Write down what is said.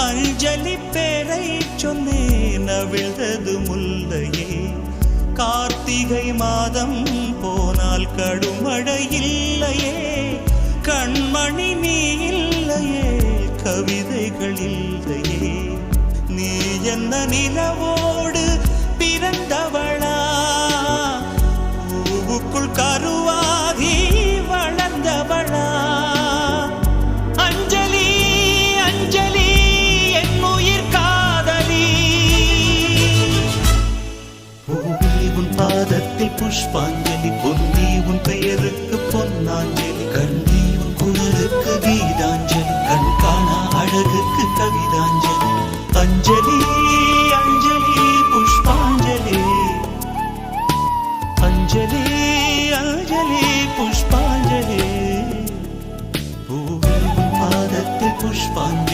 அஞ்சலி பேரை சொன்னேன் அவிழ்ந்தது முல்லையே. கார்த்திகை மாதம் போனால் கடுமழை இல்லையே. கண்மணி நீ இல்லையே, கவிதைகள் இல்லையே. நீ என்ன நிலவோடு பிறந்தவளா, பூவுக்குள் கருவாகி வளர்ந்தவளா? அஞ்சலி அஞ்சலி என் உயிர் காதலி. பூவி உன் பாதத்தில் புஷ்பாஞ்சலி, பொன்னி உன் பெயருக்கு பொன்னாஞ்சலி, கண்ணி உன் குரலுக்கு கீதாஞ்சலி, கண் காணா அழகுக்கு கவிதாஞ்சலி. அஞ்சலி அஞ்சலி புஷ்பாஞ்சலி, அஞ்சலி அஞ்சலி புஷ்பாஞ்சலி. பூவி உன் பாதத்தில் புஷ்பாஞ்சலி.